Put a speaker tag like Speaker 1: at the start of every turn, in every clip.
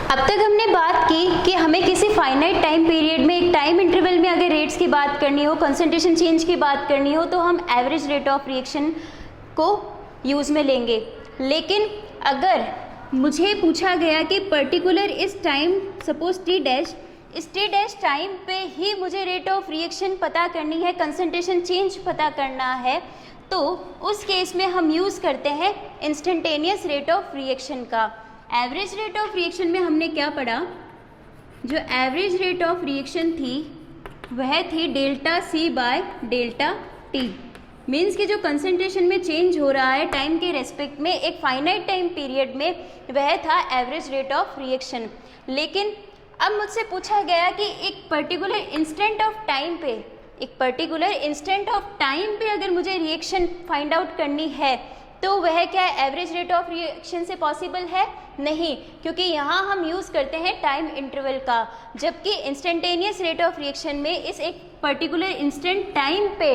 Speaker 1: अब तक हमने बात की कि हमें किसी फाइनाइट टाइम पीरियड में एक टाइम इंटरवल में अगर रेट्स की बात करनी हो, कंसंट्रेशन चेंज की बात करनी हो, तो हम एवरेज रेट ऑफ रिएक्शन को यूज़ में लेंगे। लेकिन अगर मुझे पूछा गया कि पर्टिकुलर इस टाइम सपोज टी डैश, इस टी डैश टाइम पे ही मुझे रेट ऑफ रिएक्शन पता करनी है, कंसंट्रेशन चेंज पता करना है, तो उस केस में हम यूज़ करते हैं इंस्टेंटेनियस रेट ऑफ रिएक्शन का। एवरेज रेट ऑफ रिएक्शन में हमने क्या पढ़ा, जो एवरेज रेट ऑफ रिएक्शन थी वह थी delta C by delta T. Means कि जो कंसंट्रेशन में चेंज हो रहा है टाइम के रेस्पेक्ट में एक फाइनाइट टाइम पीरियड में, वह था एवरेज रेट ऑफ रिएक्शन। लेकिन अब मुझसे पूछा गया कि एक पर्टिकुलर इंस्टेंट ऑफ टाइम पे, एक पर्टिकुलर इंस्टेंट ऑफ टाइम पे अगर मुझे रिएक्शन फाइंड आउट करनी है तो वह क्या एवरेज रेट ऑफ रिएक्शन से पॉसिबल है? नहीं, क्योंकि यहाँ हम यूज़ करते हैं टाइम इंटरवल का, जबकि इंस्टेंटेनियस रेट ऑफ रिएक्शन में इस एक पर्टिकुलर इंस्टेंट टाइम पे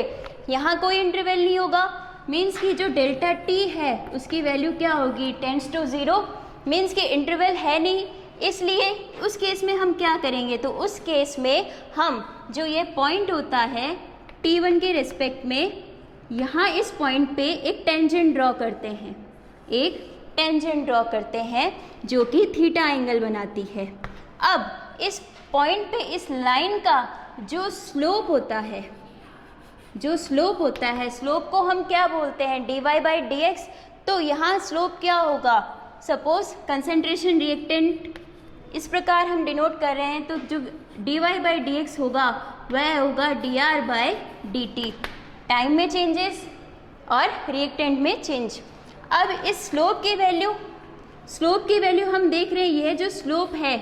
Speaker 1: यहाँ कोई इंटरवल नहीं होगा। मीन्स कि जो डेल्टा टी है उसकी वैल्यू क्या होगी, टेंड्स टू 0। मीन्स कि इंटरवल है नहीं, इसलिए उस केस में हम क्या करेंगे, तो उस केस में हम जो ये पॉइंट होता है t1 के रिस्पेक्ट में, यहाँ इस पॉइंट पे एक टेंजेंट ड्रॉ करते हैं, एक टेंजेंट ड्रॉ करते हैं जो कि थीटा एंगल बनाती है। अब इस पॉइंट पे इस लाइन का जो स्लोप होता है, जो स्लोप होता है, स्लोप को हम क्या बोलते हैं, dy बाई डी एक्स। तो यहाँ स्लोप क्या होगा, सपोज कंसंट्रेशन रिएक्टेंट इस प्रकार हम डिनोट कर रहे हैं, तो जो dy बाई डी एक्स होगा वह होगा dr by D T, time में चेंजेस और रिएक्टेंट में चेंज। अब इस स्लोप की वैल्यू हम देख रहे हैं, ये जो स्लोप है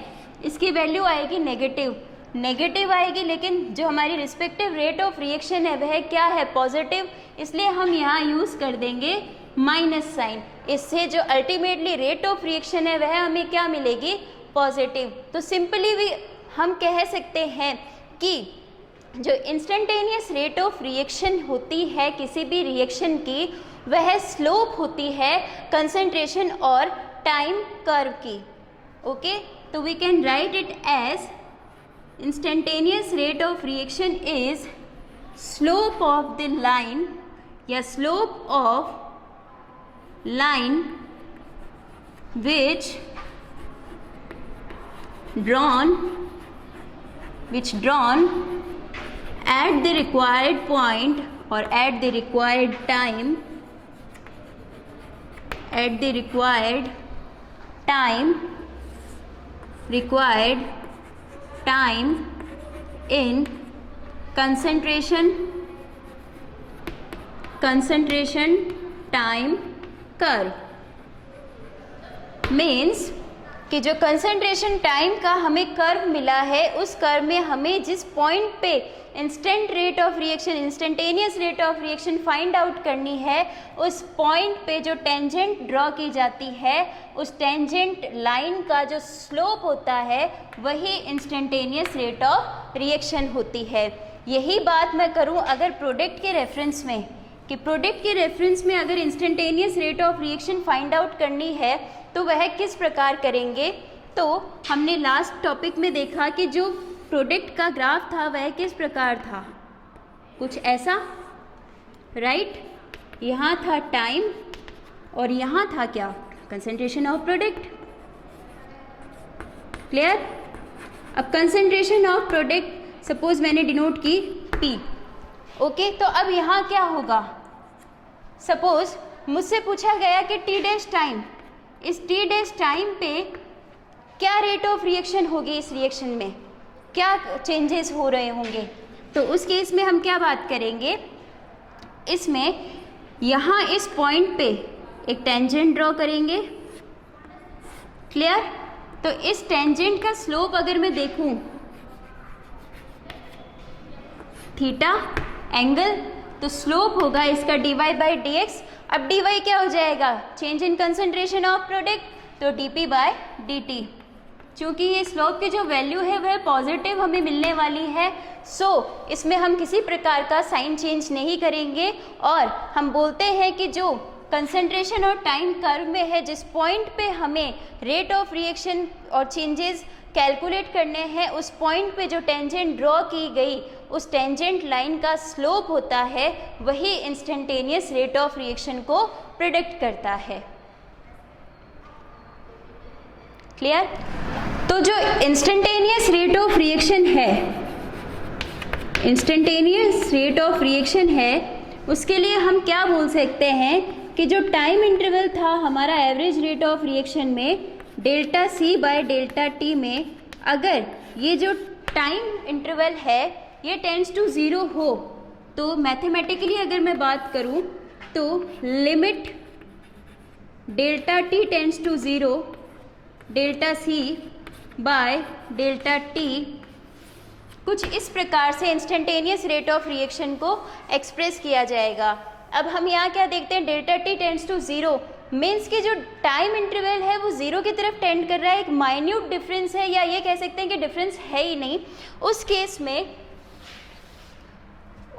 Speaker 1: इसकी वैल्यू आएगी नेगेटिव आएगी, लेकिन जो हमारी रिस्पेक्टिव रेट ऑफ रिएक्शन है वह क्या है, पॉजिटिव, इसलिए हम यहाँ यूज़ कर देंगे माइनस साइन। इससे जो अल्टीमेटली रेट ऑफ रिएक्शन है वह हमें क्या मिलेगी, पॉजिटिव। तो सिंपली भी हम कह सकते हैं कि जो इंस्टेंटेनियस रेट ऑफ रिएक्शन होती है किसी भी रिएक्शन की, वह स्लोप होती है कंसंट्रेशन और टाइम कर्व की। ओके, तो we can write it as instantaneous rate of reaction is slope of the line या slope of line which drawn at the required point or at the required time, in concentration time curve। Means कि जो concentration time का हमें curve मिला है, उस curve में हमें जिस पॉइंट पे instant rate of reaction, instantaneous rate of reaction find out करनी है, उस पॉइंट पे जो टेंजेंट ड्रॉ की जाती है, उस टेंजेंट लाइन का जो स्लोप होता है वही इंस्टेंटेनियस रेट ऑफ रिएक्शन होती है। यही बात मैं करूं अगर प्रोडक्ट के रेफरेंस में, कि प्रोडक्ट के रेफरेंस में अगर instantaneous rate of reaction find out करनी है तो वह किस प्रकार करेंगे। तो हमने लास्ट टॉपिक में देखा कि जो प्रोडक्ट का ग्राफ था वह किस प्रकार था, कुछ ऐसा, राइट। यहाँ था टाइम और यहाँ था क्या, कंसंट्रेशन ऑफ प्रोडक्ट। क्लियर। अब कंसंट्रेशन ऑफ प्रोडक्ट सपोज मैंने डिनोट की P। ओके, तो अब यहाँ क्या होगा, सपोज मुझसे पूछा गया कि टी डैश टाइम, इस टी डैश टाइम पे क्या रेट ऑफ रिएक्शन होगी, इस रिएक्शन में क्या चेंजेस हो रहे होंगे। तो उस केस में हम क्या बात करेंगे, इसमें यहाँ इस पॉइंट पे एक टेंजेंट ड्रॉ करेंगे। क्लियर। तो इस टेंजेंट का स्लोप अगर मैं देखूं थीटा एंगल, तो स्लोप होगा इसका dy बाई डी एक्स। अब dy क्या हो जाएगा, change in concentration of product, तो dp बाय dt। चूँकि ये स्लोप की जो वैल्यू है वह पॉजिटिव हमें मिलने वाली है, सो इसमें हम किसी प्रकार का साइन चेंज नहीं करेंगे और हम बोलते हैं कि जो कंसंट्रेशन और टाइम कर्व में है, जिस पॉइंट पे हमें रेट ऑफ रिएक्शन और चेंजेस कैलकुलेट करने हैं, उस पॉइंट पे जो टेंजेंट ड्रॉ की गई उस टेंजेंट लाइन का स्लोप होता है, वही इंस्टेंटेनियस रेट ऑफ रिएक्शन को प्रिडिक्ट करता है। क्लियर? तो जो इंस्टेंटेनियस रेट ऑफ रिएक्शन है, इंस्टेंटेनियस रेट ऑफ रिएक्शन है, उसके लिए हम क्या बोल सकते हैं कि जो टाइम इंटरवल था हमारा एवरेज रेट ऑफ रिएक्शन में delta C by delta T में, अगर ये जो टाइम इंटरवल है ये टेंड्स टू ज़ीरो हो, तो मैथमेटिकली अगर मैं बात करूं तो limit delta T tends to zero delta C by delta T कुछ इस प्रकार से इंस्टेंटेनियस रेट ऑफ रिएक्शन को एक्सप्रेस किया जाएगा। अब हम यहाँ क्या देखते हैं, delta T tends to zero means कि जो टाइम इंटरवल है वो ज़ीरो की तरफ टेंड कर रहा है, एक माइन्यूट डिफरेंस है, या ये कह सकते हैं कि डिफरेंस है ही नहीं।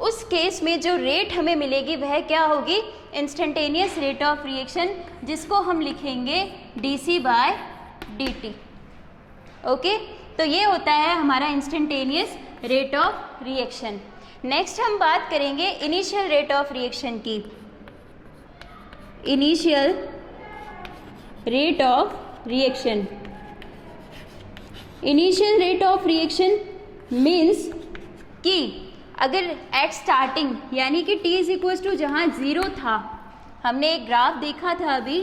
Speaker 1: उस केस में जो रेट हमें मिलेगी वह क्या होगी, इंस्टेंटेनियस रेट ऑफ रिएक्शन, जिसको हम लिखेंगे D by D T. Okay, तो ये होता है हमारा instantaneous rate of reaction. Next हम बात करेंगे इनिशियल रेट ऑफ रिएक्शन की। Initial rate of reaction, initial rate of reaction means कि अगर एट स्टार्टिंग यानी कि t इज इक्वल टू जहाँ ज़ीरो था, हमने एक ग्राफ देखा था अभी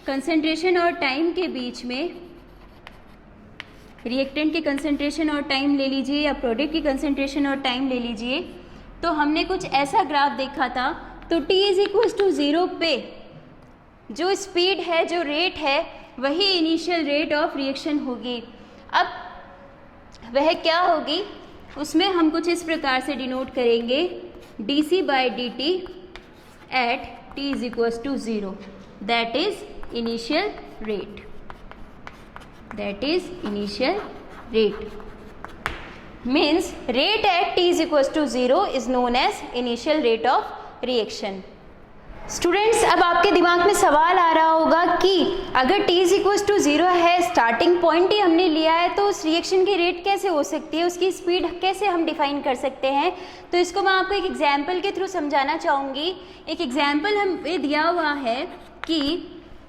Speaker 1: कंसंट्रेशन और टाइम के बीच में, रिएक्टेंट की कंसंट्रेशन और टाइम ले लीजिए या प्रोडक्ट की कंसंट्रेशन और टाइम ले लीजिए, तो हमने कुछ ऐसा ग्राफ देखा था। तो t is equal to zero पे जो स्पीड है, जो रेट है, वही इनिशियल रेट ऑफ रिएक्शन होगी। अब वह क्या होगी, उसमें हम कुछ इस प्रकार से डिनोट करेंगे D C by D T at T is equal to zero, that is initial rate, that is initial rate, means rate at t is equals to 0 is known as initial rate of reaction। Students, अब आपके दिमाग में सवाल आ रहा होगा कि अगर t is equals to 0 है, स्टार्टिंग पॉइंट ही हमने लिया है, तो उस रिएक्शन की रेट कैसे हो सकती है, उसकी स्पीड कैसे हम डिफाइन कर सकते हैं। तो इसको मैं आपको एक एग्जाम्पल के थ्रू समझाना चाहूँगी। एक एग्जाम्पल हमें दिया हुआ है कि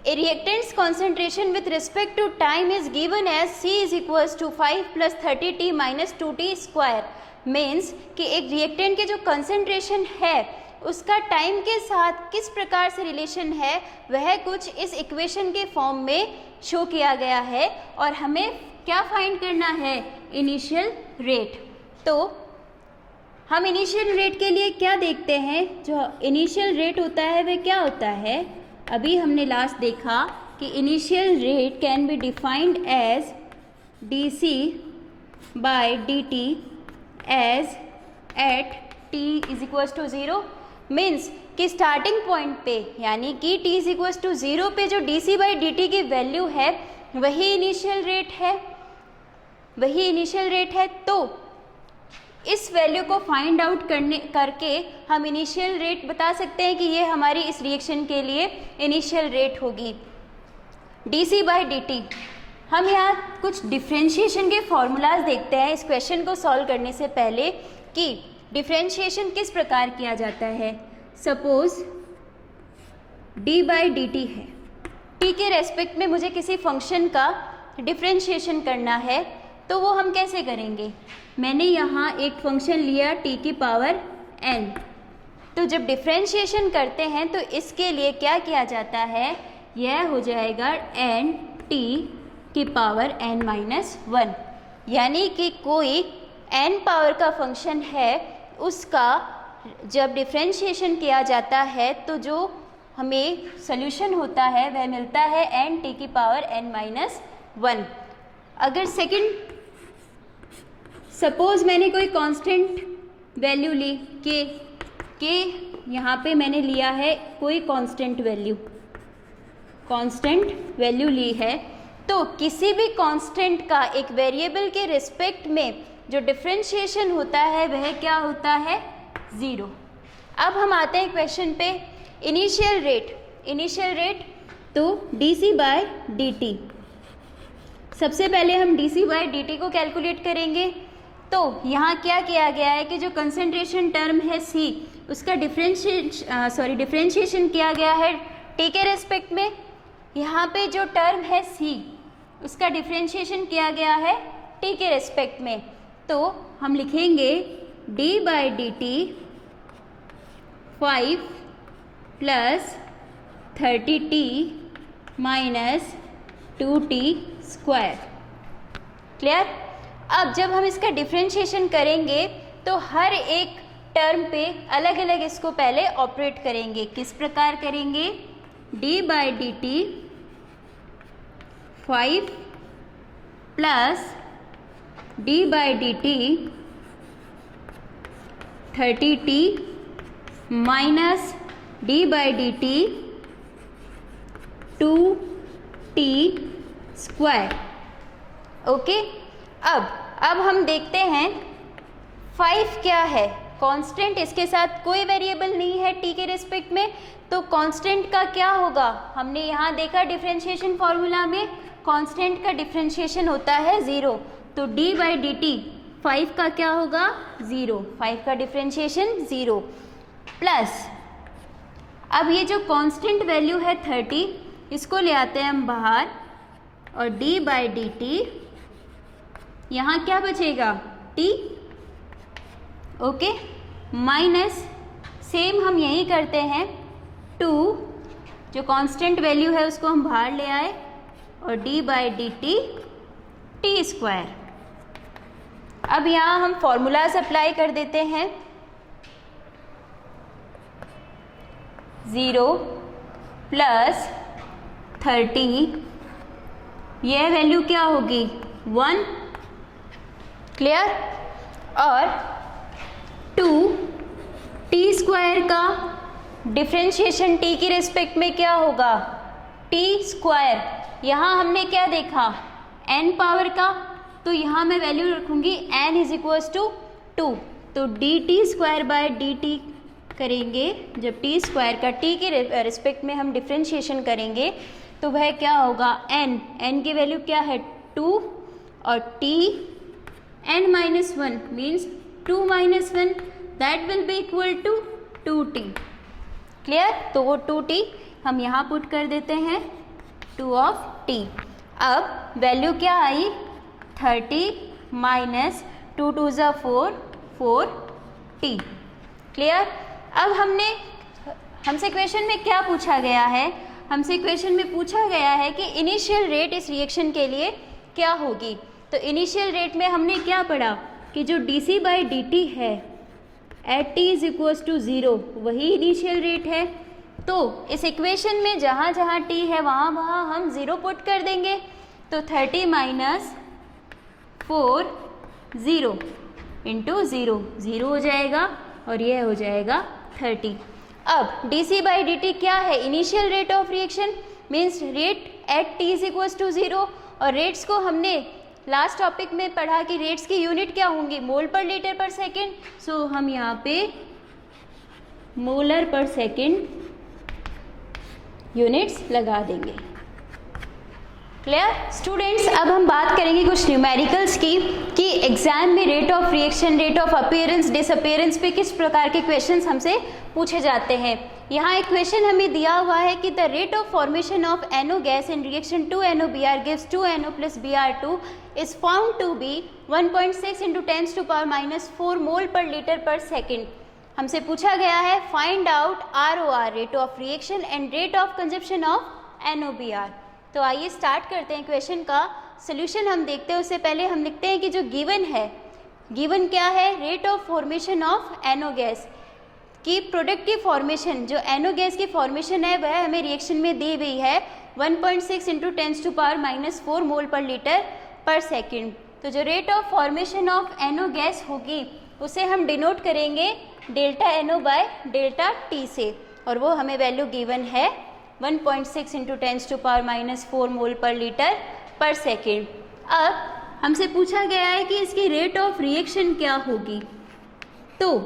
Speaker 1: a reactant's concentration with respect to time is given as C is equals to 5 plus 30t minus 2t square, means कि एक reactant के जो concentration है उसका टाइम के साथ किस प्रकार से रिलेशन है, वह कुछ इस इक्वेशन के फॉर्म में शो किया गया है, और हमें क्या फाइंड करना है, इनिशियल रेट। तो हम इनिशियल रेट के लिए क्या देखते हैं, जो इनिशियल रेट होता है वह क्या होता है, अभी हमने लास्ट देखा कि initial rate can be defined as D C by D T as at T is equals to zero, means कि स्टार्टिंग पॉइंट पे यानी कि t is equals to zero पे जो D C by D T की value है वही initial rate है, वही इनिशियल रेट है। तो इस वैल्यू को फाइंड आउट करके हम इनिशियल रेट बता सकते हैं कि ये हमारी इस रिएक्शन के लिए इनिशियल रेट होगी D C by D T. हम यहाँ कुछ डिफ्रेंशिएशन के फॉर्मूलाज देखते हैं इस क्वेश्चन को सॉल्व करने से पहले कि डिफ्रेंशिएशन किस प्रकार किया जाता है। Suppose D by D T है, टी के रेस्पेक्ट में मुझे किसी फंक्शन का डिफ्रेंशिएशन करना है, तो वो हम कैसे करेंगे। मैंने यहाँ एक फंक्शन लिया t की पावर n, तो जब डिफ्रेंशिएशन करते हैं तो इसके लिए क्या किया जाता है, यह हो जाएगा n t की पावर n माइनस 1, यानी कि कोई n पावर का फंक्शन है उसका जब डिफ्रेंशिएशन किया जाता है तो जो हमें सोल्यूशन होता है वह मिलता है n t की पावर n माइनस 1। अगर सेकंड सपोज मैंने कोई कांस्टेंट वैल्यू ली के यहाँ पे मैंने लिया है कोई कांस्टेंट वैल्यू ली है, तो किसी भी कांस्टेंट का एक वेरिएबल के रिस्पेक्ट में जो डिफ्रेंशिएशन होता है वह क्या होता है, ज़ीरो। अब हम आते हैं क्वेश्चन पे। इनिशियल रेट इनिशियल रेट, तो dc बाय dt। सबसे पहले हम dc बाय dt को कैलकुलेट करेंगे। तो यहाँ क्या किया गया है कि जो कंसंट्रेशन टर्म है c, उसका डिफरेंशिएशन किया गया है t के रेस्पेक्ट में। यहाँ पे जो टर्म है c, उसका डिफरेंशिएशन किया गया है t के रेस्पेक्ट में। तो हम लिखेंगे d by D T 5 plus 30t minus 2t square. Clear? अब जब हम इसका डिफरेंशिएशन करेंगे तो हर एक टर्म पे अलग अलग इसको पहले ऑपरेट करेंगे। किस प्रकार करेंगे? d by D T 5 plus d by D T 30t minus d by D T 2t square. Okay, अब हम देखते हैं 5 क्या है? कांस्टेंट, इसके साथ कोई वेरिएबल नहीं है t के रिस्पेक्ट में, तो कांस्टेंट का क्या होगा? हमने यहाँ देखा डिफरेंशिएशन फॉर्मूला में कांस्टेंट का डिफरेंशिएशन होता है 0, तो d बाई डी टी 5 का क्या होगा? 0। 5 का डिफरेंशिएशन 0 प्लस, अब ये जो कांस्टेंट वैल्यू है 30, इसको ले आते हैं हम बाहर, और d बाई डी टी यहाँ क्या बचेगा? t। ओके, माइनस सेम हम यही करते हैं 2, जो कांस्टेंट वैल्यू है उसको हम बाहर ले आए, और d by D T T square. अब यहाँ हम फॉर्मूलाज अप्लाई कर देते हैं। 0 प्लस 30, यह वैल्यू क्या होगी? 1। क्लियर? और 2t स्क्वायर का डिफरेंशिएशन t की रिस्पेक्ट में क्या होगा? t square. यहाँ हमने क्या देखा? n पावर का, तो यहाँ मैं वैल्यू रखूँगी n इज इक्वल्स टू 2, तो dt स्क्वायर बाय dt करेंगे। जब t स्क्वायर का t के रिस्पेक्ट में हम डिफरेंशिएशन करेंगे तो वह क्या होगा? n की वैल्यू क्या है? 2, और t n minus 1 means 2 minus 1, that will be equal to 2t। Clear? तो वो 2t हम यहाँ पुट कर देते हैं, 2 ऑफ t। अब वैल्यू क्या आई? 30 माइनस 2 2 ज़ा 4, 4t। क्लियर? अब हमसे क्वेश्चन में क्या पूछा गया है? हमसे क्वेश्चन में पूछा गया है कि इनिशियल रेट इस रिएक्शन के लिए क्या होगी। तो इनिशियल रेट में हमने क्या पढ़ा कि जो dc बाई dt है at t is equals to 0, वही इनिशियल रेट है। तो इस इक्वेशन में जहाँ जहाँ t है वहाँ वहाँ हम 0 पुट कर देंगे, तो 30 माइनस 4 0 इंटू 0 0 हो जाएगा, और यह हो जाएगा 30। अब dc बाई dt क्या है? Initial rate of reaction means rate at t is equals to 0, और रेट्स को हमने लास्ट टॉपिक में पढ़ा कि रेट्स की यूनिट क्या होंगी? मोल पर लीटर पर सेकेंड। सो हम यहाँ पे मोलर पर सेकेंड यूनिट्स लगा देंगे। Clear students? अब हम बात करेंगे कुछ न्यूमेरिकल्स की कि एग्जाम में rate of reaction, rate of appearance, disappearance पे किस प्रकार के क्वेश्चंस हमसे पूछे जाते हैं। यहाँ एक क्वेश्चन हमें दिया हुआ है कि the rate of formation of NO gas in reaction 2NOBr gives 2NO plus Br2 is found to be 1.6 into 10 to power minus 4 मोल पर लीटर पर सेकेंड। हमसे पूछा गया है find out ROR, rate of reaction, and rate of consumption of NOBr। तो आइए start करते हैं क्वेश्चन का सोल्यूशन। हम देखते हैं उससे पहले हम लिखते हैं कि जो गिवन है, गिवन क्या है? Rate of formation of NO gas की प्रोडक्ट की फॉर्मेशन, जो NO गैस की फॉर्मेशन है वह हमें रिएक्शन में दी हुई है 1.6 इंटू 10 टू पावर माइनस 4 मोल पर लीटर पर सेकेंड। तो जो rate of formation of NO gas होगी उसे हम डिनोट करेंगे delta NO by delta T से, और वो हमें वैल्यू गिवन है 1.6 इंटू 10 टू पावर माइनस 4 मोल पर लीटर पर सेकेंड। अब हमसे पूछा गया है कि इसकी रेट ऑफ रिएक्शन क्या होगी। तो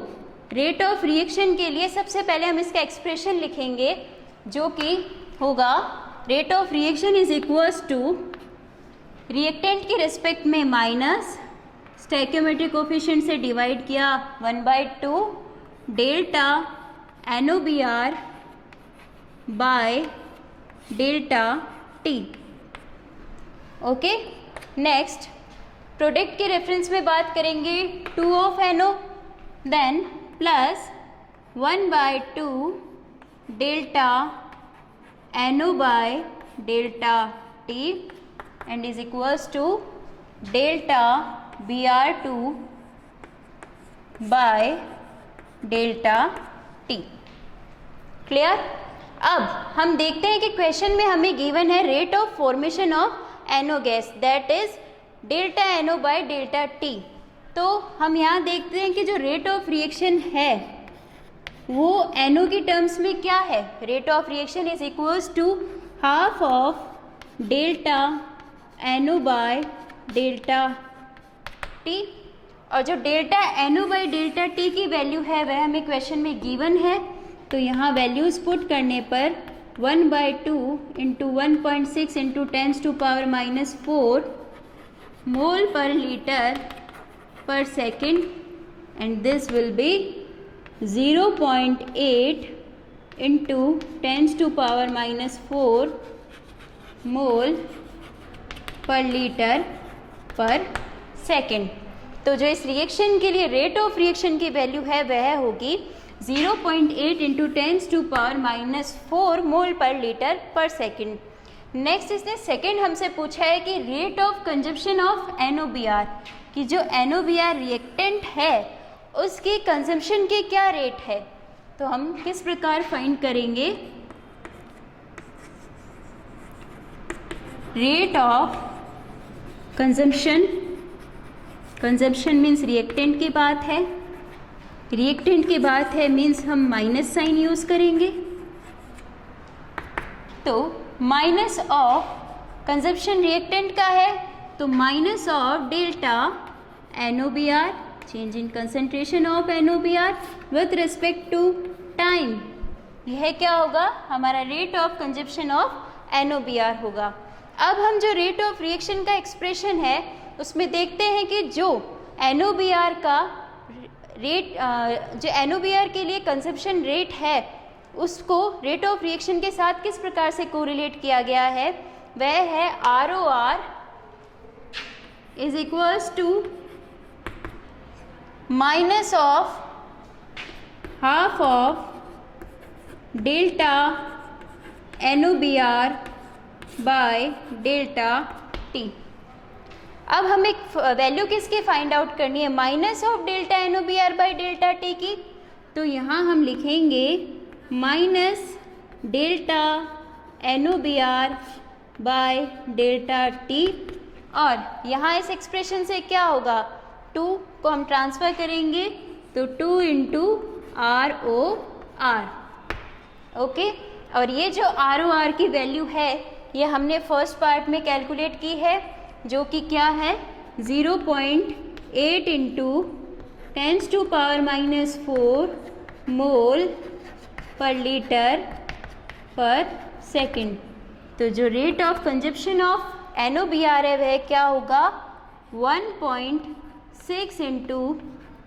Speaker 1: रेट ऑफ रिएक्शन के लिए सबसे पहले हम इसका एक्सप्रेशन लिखेंगे जो कि होगा rate of reaction is equals to reactant के रिस्पेक्ट में माइनस स्टोइकियोमेट्रिक कोफिशिएंट से डिवाइड किया 1/2 delta NOBR by delta T। Okay, next product के रेफरेंस में बात करेंगे 2 of NO, then plus 1/2 delta NO by delta T and is equals to delta Br2 by delta T। Clear? अब हम देखते हैं कि क्वेश्चन में हमें गिवन है rate of formation of NO gas, that is delta NO by delta T। तो हम यहाँ देखते हैं कि जो रेट ऑफ रिएक्शन है वो NO की टर्म्स में क्या है? Rate of reaction is equals to half of delta NO by delta T, और जो delta NO by delta T की वैल्यू है वह हमें क्वेश्चन में गिवन है। तो यहाँ वैल्यूज पुट करने पर 1/2 इंटू 1.6 इंटू 10⁻⁻⁴ मोल पर लीटर पर second and this will be 0.8 into 10⁻⁻⁴ मोल पर लीटर पर सेकेंड। तो जो इस रिएक्शन के लिए रेट ऑफ रिएक्शन की वैल्यू है वह होगी 0.8 इंटू 10⁻⁻⁴ मोल पर लीटर पर सेकेंड। नेक्स्ट इसने सेकेंड हमसे पूछा है कि rate of consumption of NOBR, कि जो NOBR रिएक्टेंट है उसकी कंजम्पशन की क्या रेट है। तो हम किस प्रकार फाइंड करेंगे? Rate of consumption, consumption means reactant की बात है, रिएक्टेंट की बात है मीन्स हम माइनस साइन यूज करेंगे। तो माइनस ऑफ कंजप्शन रिएक्टेंट का है तो minus of delta NOBR, change in concentration of NOBR with respect to time, यह क्या होगा? हमारा rate of consumption of NOBR होगा। अब हम जो रेट ऑफ रिएक्शन का एक्सप्रेशन है उसमें देखते हैं कि जो NOBR का रेट, जो NOBR के लिए कंजप्शन रेट है उसको रेट ऑफ रिएक्शन के साथ किस प्रकार से कोरिलेट किया गया है? वह है ROR is equals to minus of half of delta NOBR by delta T। अब हमें वैल्यू किसकी फाइंड आउट करनी है? Minus of delta NOBR by delta T की। तो यहाँ हम लिखेंगे minus delta NOBR by delta T, और यहाँ इस एक्सप्रेशन से क्या होगा? 2 को हम ट्रांसफ़र करेंगे तो 2 इंटू ROR। ओके, और ये जो ROR की वैल्यू है ये हमने फर्स्ट पार्ट में कैलकुलेट की है, जो कि क्या है? 0.8 इंटू 10⁻⁻⁴ मोल पर लीटर पर सेकेंड। तो जो rate of consumption of NOBR है वह क्या होगा? 1.6 इंटू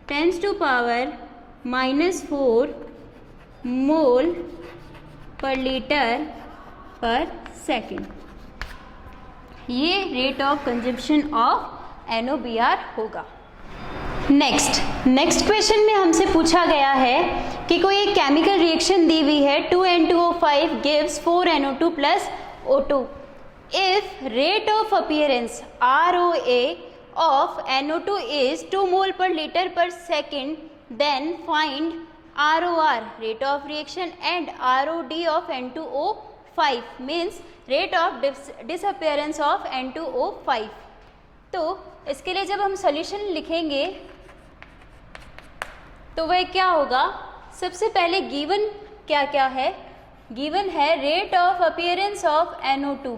Speaker 1: 10⁻⁻⁴ मोल पर लीटर पर सेकेंड। ये rate of consumption of NOBR होगा। नेक्स्ट क्वेश्चन में हमसे पूछा गया है कि कोई एक केमिकल रिएक्शन दी हुई है 2N2O5 gives 4NO2 plus O2 if rate of appearance ROA of NO2 is 2 mole per liter per second, then find ROR rate of reaction and ROD of N2O5 means rate of disappearance of N2O5। तो इसके लिए जब हम solution लिखेंगे तो वह क्या होगा? सबसे पहले गिवन क्या क्या है? गिवन है rate of appearance of NO2,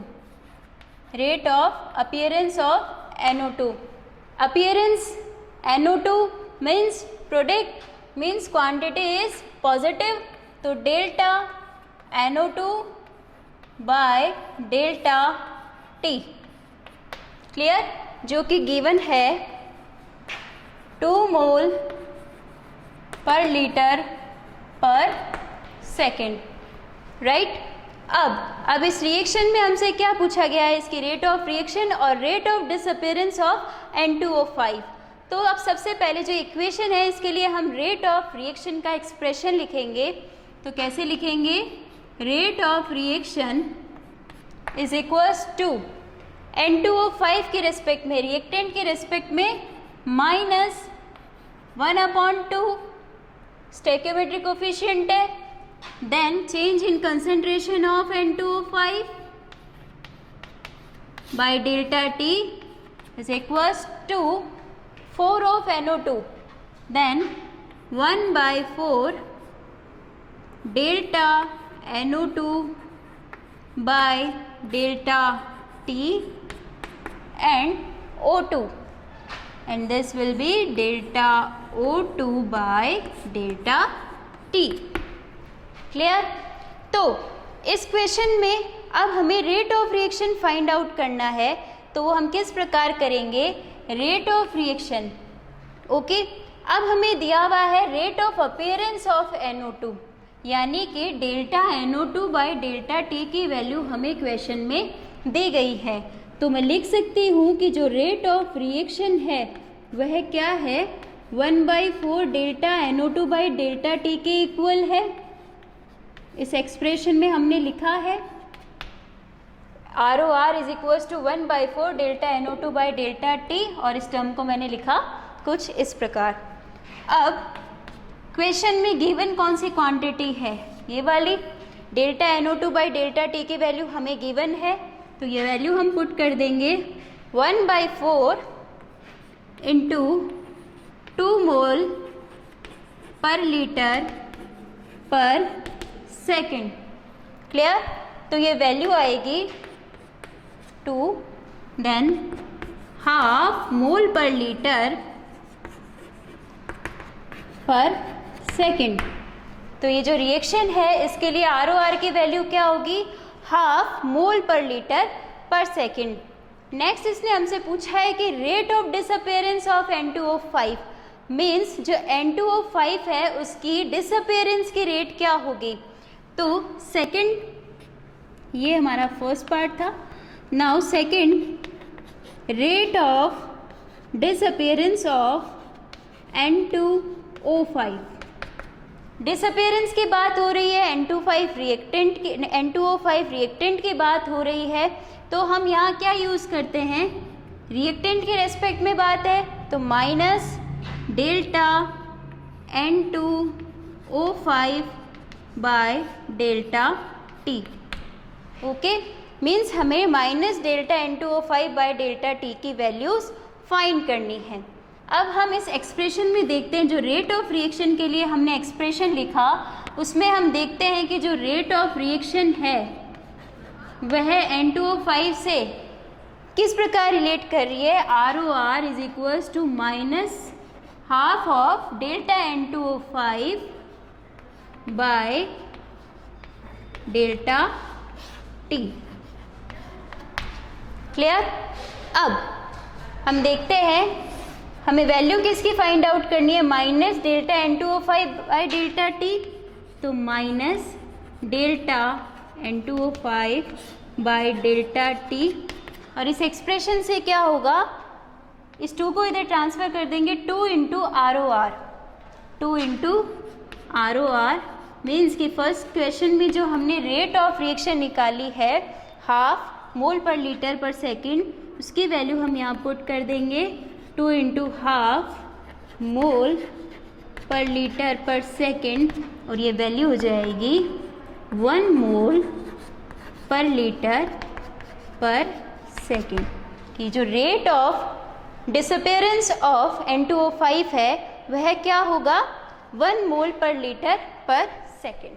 Speaker 1: rate of appearance of NO2। Appearance NO2 means product means quantity is positive, तो delta NO2 by delta T। Clear? जो कि गिवन है 2 मोल पर लीटर पर सेकेंड, राइट। अब इस रिएक्शन में हमसे क्या पूछा गया है, इसकी रेट ऑफ रिएक्शन और rate of disappearance of N2O5। तो अब सबसे पहले जो इक्वेशन है इसके लिए हम रेट ऑफ रिएक्शन का एक्सप्रेशन लिखेंगे। तो कैसे लिखेंगे? Rate of reaction is equals to N2O5 के रेस्पेक्ट में, रिएक्टेंट के रेस्पेक्ट में -1/2 स्टोइकियोमेट्रिक कोफिशिएंट है, then change in concentration of N2O5 by delta T is equals to 4 of NO2, then 1/4 delta NO2 by delta T and O2, and this will be delta O2 by delta T। Clear? तो इस question में अब हमें rate of reaction find out करना है, तो वो हम किस प्रकार करेंगे? Rate of reaction, okay. अब हमें दिया हुआ है rate of appearance of NO2, यानी कि delta NO2 by delta T की वैल्यू हमें क्वेश्चन में दी गई है। तो मैं लिख सकती हूँ कि जो रेट ऑफ रिएक्शन है वह क्या है? 1/4 delta NO2 by delta T के इक्वल है। इस एक्सप्रेशन में हमने लिखा है ROR is equals to 1/4 delta NO2 by delta T, और इस टर्म को मैंने लिखा कुछ इस प्रकार। अब क्वेश्चन में गिवन कौन सी क्वांटिटी है? ये वाली delta NO2 by delta T की वैल्यू हमें गिवन है, तो ये वैल्यू हम पुट कर देंगे 1/4 इंटू 2 मोल पर लीटर पर सेकेंड। क्लियर? तो ये वैल्यू आएगी 2, देन हाफ मोल पर लीटर पर सेकेंड। तो ये जो रिएक्शन है इसके लिए ROR की वैल्यू क्या होगी? हाफ मोल पर लीटर पर सेकेंड। नेक्स्ट इसने हमसे पूछा है कि rate of disappearance of N2O5, means जो N2O5 है उसकी डिसअपीयरेंस की रेट क्या होगी? तो सेकेंड, ये हमारा फर्स्ट पार्ट था। Now second, rate of disappearance of N2O5। Disappearance की बात हो रही है, N2O5 रिएक्टेंट की बात हो रही है, तो हम यहाँ क्या यूज़ करते हैं? रिएक्टेंट के रेस्पेक्ट में बात है तो minus delta N2O5 by delta T। Okay, means हमें minus delta N2O5 by delta T की वैल्यूज़ फाइंड करनी है। अब हम इस एक्सप्रेशन में देखते हैं, जो रेट ऑफ रिएक्शन के लिए हमने एक्सप्रेशन लिखा उसमें हम देखते हैं कि जो रेट ऑफ रिएक्शन है वह N2O5 से किस प्रकार रिलेट कर रही है? ROR is equals to minus half of delta N2O5 by delta T। Clear? अब हम देखते हैं हमें वैल्यू किसकी फाइंड आउट करनी है? Minus delta N2O5 by delta T, तो minus delta N2O5 by delta T, और इस एक्सप्रेशन से क्या होगा? इस 2 को इधर ट्रांसफर कर देंगे, 2 into ROR। 2 into ROR means कि फर्स्ट क्वेश्चन में जो हमने रेट ऑफ रिएक्शन निकाली है हाफ मोल पर लीटर पर सेकेंड, उसकी वैल्यू हम यहाँ पुट कर देंगे 2 इंटू हाफ मोल पर लीटर पर सेकेंड, और ये वैल्यू हो जाएगी 1 मोल पर लीटर पर सेकेंड की जो rate of disappearance of N2O5 है वह क्या होगा? 1 मोल पर लीटर पर सेकेंड।